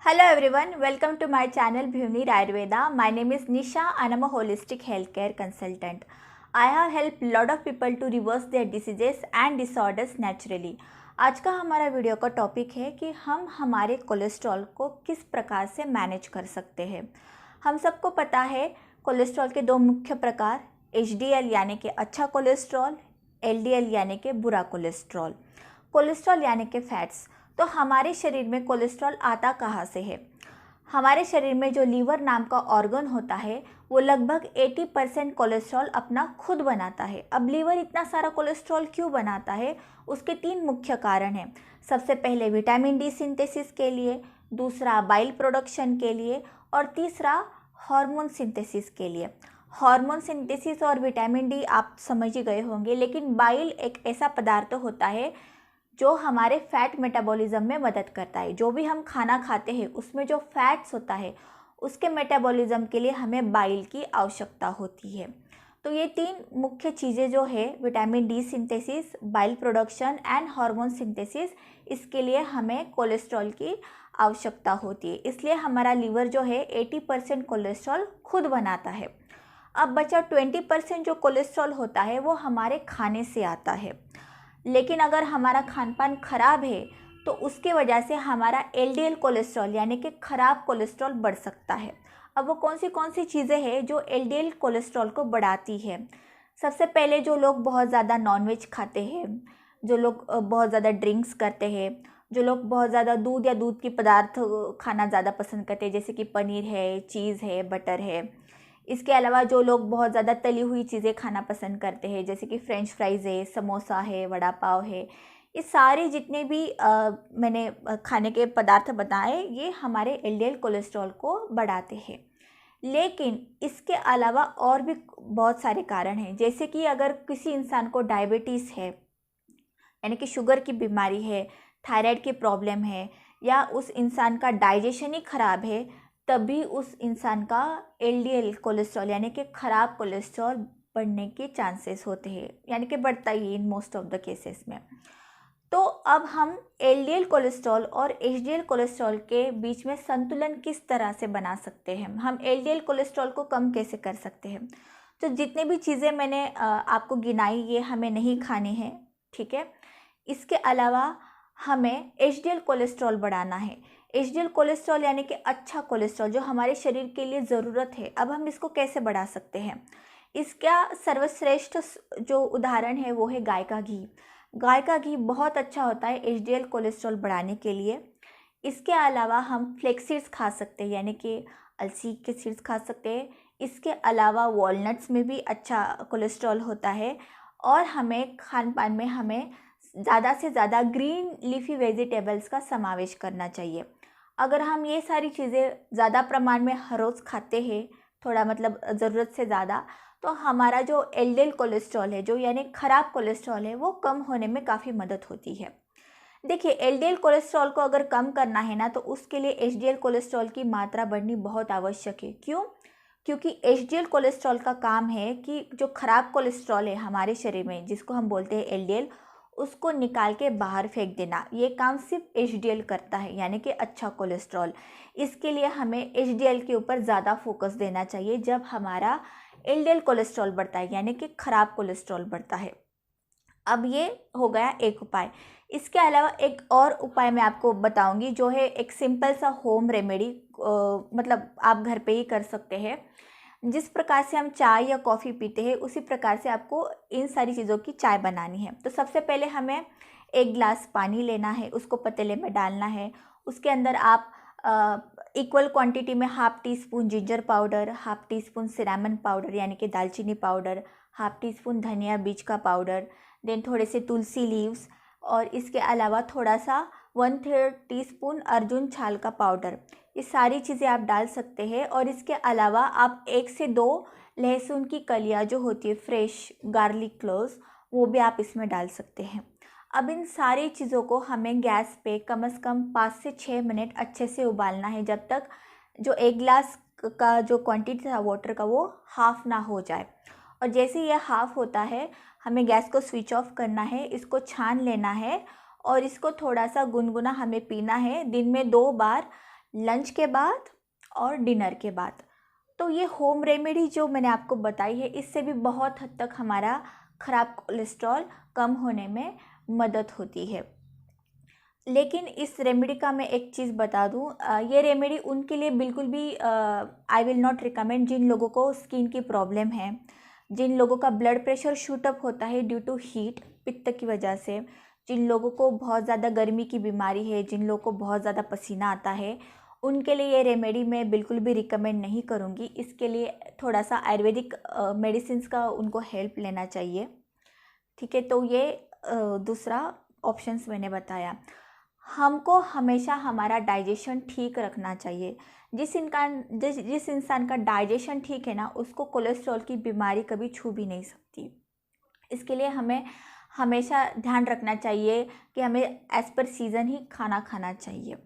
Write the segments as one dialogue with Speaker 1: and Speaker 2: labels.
Speaker 1: Hello everyone, welcome to my channel Bhuvneer Ayurveda. My name is Nisha and I'm a holistic healthcare consultant. I have helped lot of people to reverse their diseases and disorders naturally. आज का हमारा video का topic है कि हम हमारे cholesterol को किस प्रकार से मैनेज कर सकते हैं। हम सबको पता है कोलेस्ट्रॉल के दो मुख्य प्रकार HDL यानी कि अच्छा कोलेस्ट्रॉल, LDL यानी कि बुरा कोलेस्ट्रॉल। कोलेस्ट्रॉल यानी कि फैट्स। तो हमारे शरीर में कोलेस्ट्रॉल आता कहाँ से है? हमारे शरीर में जो लीवर नाम का ऑर्गन होता है वो लगभग 80% कोलेस्ट्रॉल अपना खुद बनाता है। अब लीवर इतना सारा कोलेस्ट्रॉल क्यों बनाता है? उसके तीन मुख्य कारण हैं। सबसे पहले विटामिन डी सिंथेसिस के लिए, दूसरा बाइल प्रोडक्शन के लिए और तीसरा हार्मोन सिंथेसिस के लिए। हार्मोन सिंथेसिस और विटामिन डी आप समझ ही गए होंगे, लेकिन बाइल एक ऐसा पदार्थ होता है जो हमारे फैट मेटाबॉलिज्म में मदद करता है। जो भी हम खाना खाते हैं उसमें जो फैट्स होता है उसके मेटाबॉलिज्म के लिए हमें बाइल की आवश्यकता होती है। तो ये तीन मुख्य चीज़ें जो है vitamin D synthesis, bile production and hormone synthesis, इसके लिए हमें कोलेस्ट्रॉल की आवश्यकता होती है। इसलिए हमारा लीवर जो है 80% कोलेस्ट्रॉल खुद बनाता है। अब बचा 20% जो कोलेस्ट्रॉल होता है वो हमारे खाने से आता है। लेकिन अगर हमारा खान पान खराब है तो उसके वजह से हमारा LDL कोलेस्ट्रॉल यानी कि ख़राब कोलेस्ट्रॉल बढ़ सकता है। अब वो कौन सी चीज़ें हैं जो LDL कोलेस्ट्रॉल को बढ़ाती है? सबसे पहले जो लोग बहुत ज़्यादा नॉनवेज खाते हैं, जो लोग बहुत ज़्यादा ड्रिंक्स करते हैं, जो लोग बहुत ज़्यादा दूध या दूध की पदार्थ खाना ज़्यादा पसंद करते हैं, जैसे कि पनीर है, चीज़ है, बटर है। इसके अलावा जो लोग बहुत ज़्यादा तली हुई चीज़ें खाना पसंद करते हैं, जैसे कि फ्रेंच फ्राइज़ है, समोसा है, वड़ा पाव है, ये सारे जितने भी मैंने खाने के पदार्थ बताए ये हमारे LDL कोलेस्ट्रॉल को बढ़ाते हैं। लेकिन इसके अलावा और भी बहुत सारे कारण हैं, जैसे कि अगर किसी इंसान को डायबिटीज़ है यानी कि शुगर की बीमारी है, थायराइड की प्रॉब्लम है, या उस इंसान का डाइजेशन ही ख़राब है, तभी उस इंसान का LDL कोलेस्ट्रॉल यानी कि ख़राब कोलेस्ट्रॉल बढ़ने के चांसेस होते हैं, यानी कि बढ़ता ही in most of the cases में। तो अब हम LDL कोलेस्ट्रॉल और HDL कोलेस्ट्रॉल के बीच में संतुलन किस तरह से बना सकते हैं, हम LDL कोलेस्ट्रॉल को कम कैसे कर सकते हैं? तो जितने भी चीज़ें मैंने आपको गिनाई ये हमें नहीं खानी है, ठीक है। इसके अलावा हमें HDL कोलेस्ट्रॉल बढ़ाना है। HDL कोलेस्ट्रॉल यानी कि अच्छा कोलेस्ट्रॉल जो हमारे शरीर के लिए ज़रूरत है। अब हम इसको कैसे बढ़ा सकते हैं? इसका सर्वश्रेष्ठ जो उदाहरण है वो है गाय का घी। गाय का घी बहुत अच्छा होता है HDL कोलेस्ट्रॉल बढ़ाने के लिए। इसके अलावा हम फ्लेक्स सीड्स खा सकते हैं, यानी कि अलसी के सीड्स खा सकते हैं। इसके अलावा वॉलनट्स में भी अच्छा कोलेस्ट्रॉल होता है। और हमें खान पान में हमें ज़्यादा से ज़्यादा ग्रीन लीफी वेजिटेबल्स का समावेश करना चाहिए। अगर हम ये सारी चीज़ें ज़्यादा प्रमाण में हर रोज़ खाते हैं, थोड़ा मतलब ज़रूरत से ज़्यादा, तो हमारा जो LDL कोलेस्ट्रॉल है, जो यानी ख़राब कोलेस्ट्रॉल है, वो कम होने में काफ़ी मदद होती है। देखिए, LDL कोलेस्ट्रॉल को अगर कम करना है ना, तो उसके लिए HDL कोलेस्ट्रॉल की मात्रा बढ़नी बहुत आवश्यक है। क्यों? क्योंकि HDL कोलेस्ट्रॉल का काम है कि जो ख़राब कोलेस्ट्रॉल है हमारे शरीर में, जिसको हम बोलते हैं LDL, उसको निकाल के बाहर फेंक देना। ये काम सिर्फ HDL करता है, यानी कि अच्छा कोलेस्ट्रॉल। इसके लिए हमें HDL के ऊपर ज़्यादा फोकस देना चाहिए जब हमारा LDL कोलेस्ट्रॉल बढ़ता है, यानी कि ख़राब कोलेस्ट्रॉल बढ़ता है। अब ये हो गया एक उपाय। इसके अलावा एक और उपाय मैं आपको बताऊंगी, जो है एक सिंपल सा होम रेमेडी, मतलब आप घर पे ही कर सकते हैं। जिस प्रकार से हम चाय या कॉफ़ी पीते हैं उसी प्रकार से आपको इन सारी चीज़ों की चाय बनानी है। तो सबसे पहले हमें एक गिलास पानी लेना है, उसको पतीले में डालना है। उसके अंदर आप इक्वल क्वांटिटी में half tea spoon ginger powder, half tea spoon cinnamon powder यानी कि दालचीनी पाउडर, हाफ़ टी स्पून धनिया बीज का पाउडर, देन थोड़े से तुलसी लीव्स, और इसके अलावा थोड़ा सा 1/3 टीस्पून अर्जुन छाल का पाउडर, ये सारी चीज़ें आप डाल सकते हैं। और इसके अलावा आप 1 से 2 लहसुन की कलियाँ जो होती है, फ्रेश गार्लिक क्लोव्स, वो भी आप इसमें डाल सकते हैं। अब इन सारी चीज़ों को हमें गैस पे कम से कम 5 से 6 मिनट अच्छे से उबालना है, जब तक जो 1 गिलास का जो क्वांटिटी था वाटर का वो हाफ़ ना हो जाए। और जैसे ये हाफ़ होता है हमें गैस को स्विच ऑफ करना है, इसको छान लेना है और इसको थोड़ा सा गुनगुना हमें पीना है। दिन में 2 बार लंच के बाद और डिनर के बाद। तो ये होम रेमेडी जो मैंने आपको बताई है, इससे भी बहुत हद तक हमारा ख़राब कोलेस्ट्रॉल कम होने में मदद होती है। लेकिन इस रेमेडी का मैं एक चीज़ बता दूं, ये रेमेडी उनके लिए बिल्कुल भी आई विल नॉट रिकमेंड जिन लोगों को स्किन की प्रॉब्लम है, जिन लोगों का ब्लड प्रेशर शूट अप होता है ड्यू टू हीट, पित्त की वजह से, जिन लोगों को बहुत ज़्यादा गर्मी की बीमारी है, जिन लोगों को बहुत ज़्यादा पसीना आता है, उनके लिए ये रेमेडी मैं बिल्कुल भी रिकमेंड नहीं करूँगी। इसके लिए थोड़ा सा आयुर्वेदिक मेडिसिन का उनको हेल्प लेना चाहिए। ठीक है, तो ये दूसरा ऑप्शंस मैंने बताया। हमको हमेशा हमारा डाइजेशन ठीक रखना चाहिए। जिस इंसान का डाइजेशन ठीक है ना, उसको कोलेस्ट्रॉल की बीमारी कभी छू भी नहीं सकती। इसके लिए हमें हमेशा ध्यान रखना चाहिए कि हमें एज पर सीज़न ही खाना खाना चाहिए।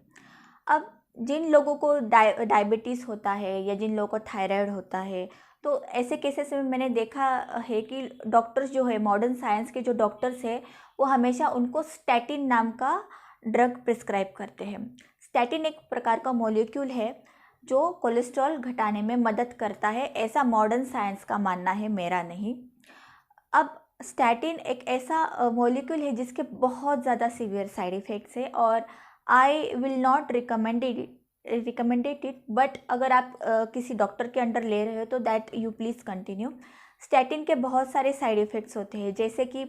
Speaker 1: अब जिन लोगों को डायबिटीज़ होता है या जिन लोगों को थायराइड होता है, तो ऐसे केसेस में मैंने देखा है कि डॉक्टर्स जो है, मॉडर्न साइंस के जो डॉक्टर्स हैं, वो हमेशा उनको स्टैटिन नाम का ड्रग प्रिस्क्राइब करते हैं। स्टैटिन एक प्रकार का मॉलिक्यूल है जो कोलेस्ट्रॉल घटाने में मदद करता है, ऐसा मॉडर्न साइंस का मानना है, मेरा नहीं। अब स्टैटिन एक ऐसा मॉलिक्यूल है जिसके बहुत ज़्यादा सीवियर साइड इफ़ेक्ट्स है और I will not recommended it, but अगर आप किसी डॉक्टर के अंडर ले रहे हो तो that you please continue. Statin के बहुत सारे साइड इफ़ेक्ट्स होते हैं, जैसे कि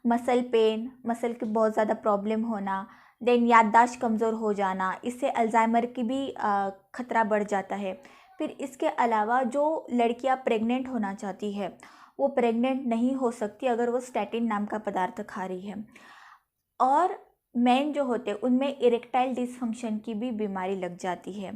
Speaker 1: मसल पेन, मसल की बहुत ज़्यादा प्रॉब्लम होना, देन याददाश्त कमज़ोर हो जाना, इससे अल्जाइमर की भी खतरा बढ़ जाता है। फिर इसके अलावा जो लड़कियां प्रेग्नेंट होना चाहती है, वो प्रेग्नेंट नहीं हो सकती अगर वो स्टैटिन नाम का पदार्थ खा रही है। और मेन जो होते हैं उनमें इरेक्टाइल डिसफंक्शन की भी बीमारी लग जाती है,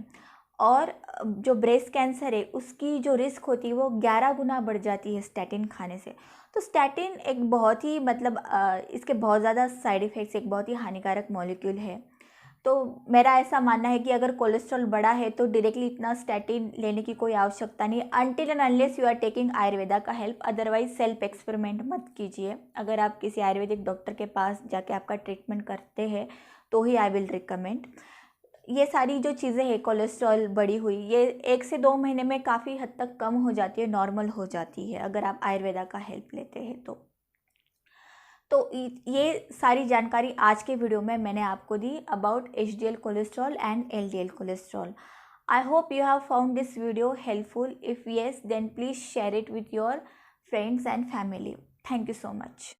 Speaker 1: और जो ब्रेस्ट कैंसर है उसकी जो रिस्क होती है वो 11 गुना बढ़ जाती है स्टैटिन खाने से। तो स्टैटिन एक बहुत ही इसके बहुत ज़्यादा साइड इफ़ेक्ट्स, एक बहुत ही हानिकारक मॉलिक्यूल है। तो मेरा ऐसा मानना है कि अगर कोलेस्ट्रॉल बढ़ा है तो डायरेक्टली इतना स्टैटिन लेने की कोई आवश्यकता नहीं, until and unless you are taking Ayurveda का हेल्प। अदरवाइज सेल्फ एक्सपेरिमेंट मत कीजिए। अगर आप किसी आयुर्वेदिक डॉक्टर के पास जाके आपका ट्रीटमेंट करते हैं तो ही आई विल रिकमेंड। ये सारी जो चीज़ें हैं, कोलेस्ट्रॉल बढ़ी हुई, ये 1 से 2 महीने में काफ़ी हद तक कम हो जाती है, नॉर्मल हो जाती है अगर आप आयुर्वेदा का हेल्प लेते हैं तो ये सारी जानकारी आज के वीडियो में मैंने आपको दी about HDL cholesterol and LDL cholesterol. I hope you have found this video helpful. If yes, then please share it with your friends and family. Thank you so much.